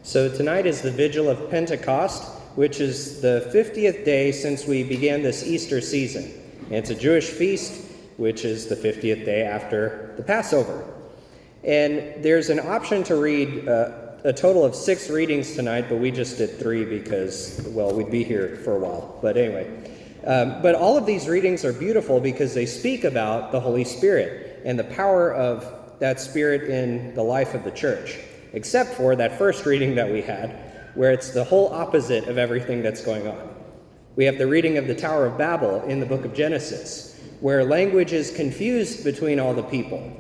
So tonight is the vigil of Pentecost, which is the 50th day since we began this Easter season. And it's a Jewish feast, which is the 50th day after the Passover. And there's an option to read a total of 6 readings tonight, but we just did 3 because, well, we'd be here for a while. But anyway, but all of these readings are beautiful because they speak about the Holy Spirit and the power of that Spirit in the life of the church, except for that first reading that we had, where it's the whole opposite of everything that's going on. We have the reading of the Tower of Babel in the book of Genesis, where language is confused between all the people.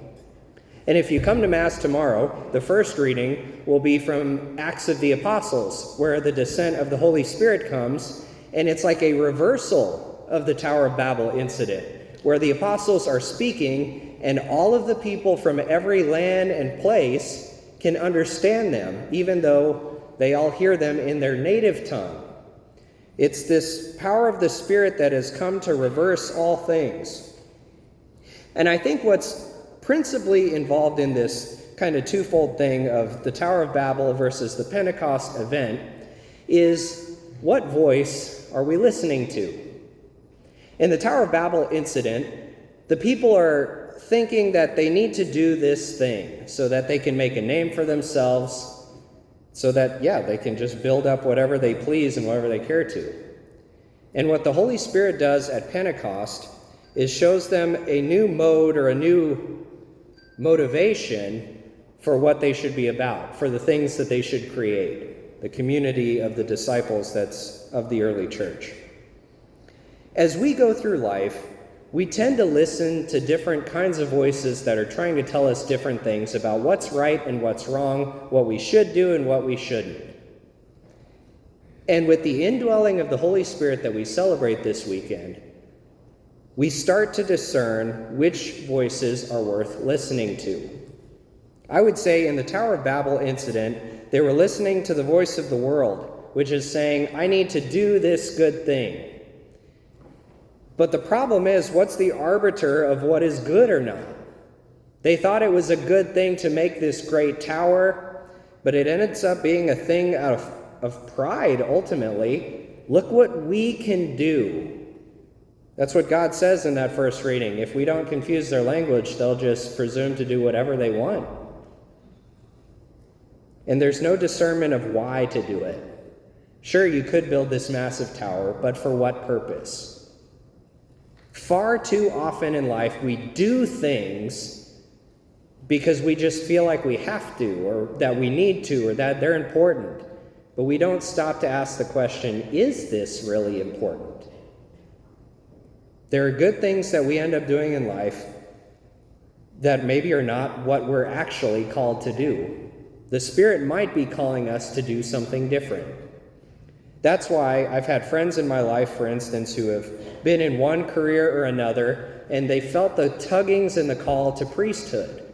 And if you come to Mass tomorrow, the first reading will be from Acts of the Apostles, where the descent of the Holy Spirit comes, and it's like a reversal of the Tower of Babel incident, where the apostles are speaking, and all of the people from every land and place can understand them, even though they all hear them in their native tongue. It's this power of the Spirit that has come to reverse all things. And I think what's principally involved in this kind of twofold thing of the Tower of Babel versus the Pentecost event is, what voice are we listening to? In the Tower of Babel incident, the people are thinking that they need to do this thing so that they can make a name for themselves, so that, they can just build up whatever they please and whatever they care to. And what the Holy Spirit does at Pentecost is shows them a new mode or a new motivation for what they should be about, for the things that they should create, the community of the disciples that's of the early church. As we go through life, we tend to listen to different kinds of voices that are trying to tell us different things about what's right and what's wrong, what we should do and what we shouldn't. And with the indwelling of the Holy Spirit that we celebrate this weekend, we start to discern which voices are worth listening to. I would say in the Tower of Babel incident, they were listening to the voice of the world, which is saying, I need to do this good thing. But the problem is, what's the arbiter of what is good or not? They thought it was a good thing to make this great tower, but it ends up being a thing out of pride, ultimately. Look what we can do. That's what God says in that first reading. If we don't confuse their language, they'll just presume to do whatever they want. And there's no discernment of why to do it. Sure, you could build this massive tower, but for what purpose? Far too often in life, we do things because we just feel like we have to, or that we need to, or that they're important. But we don't stop to ask the question, is this really important? There are good things that we end up doing in life that maybe are not what we're actually called to do. The Spirit might be calling us to do something different. That's why I've had friends in my life, for instance, who have been in one career or another, and they felt the tuggings and the call to priesthood.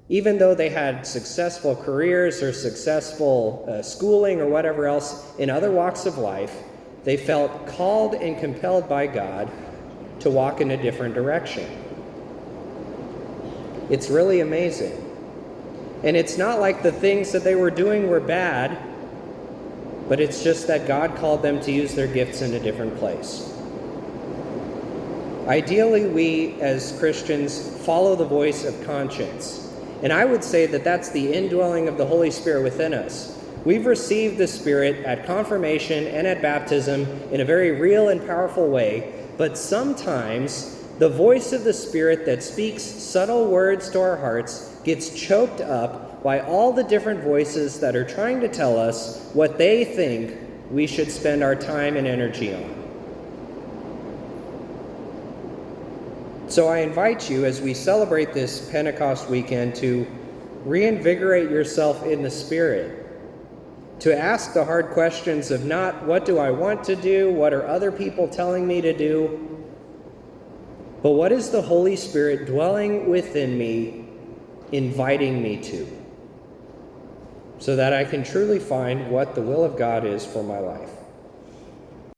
Even though they had successful careers or successful schooling or whatever else in other walks of life, they felt called and compelled by God to walk in a different direction. It's really amazing. And it's not like the things that they were doing were bad, but it's just that God called them to use their gifts in a different place. Ideally, we as Christians follow the voice of conscience. And I would say that that's the indwelling of the Holy Spirit within us. We've received the Spirit at confirmation and at baptism in a very real and powerful way, but sometimes the voice of the Spirit that speaks subtle words to our hearts gets choked up by all the different voices that are trying to tell us what they think we should spend our time and energy on. So I invite you, as we celebrate this Pentecost weekend, to reinvigorate yourself in the Spirit, to ask the hard questions of not what do I want to do, what are other people telling me to do, but what is the Holy Spirit dwelling within me, inviting me to, so that I can truly find what the will of God is for my life.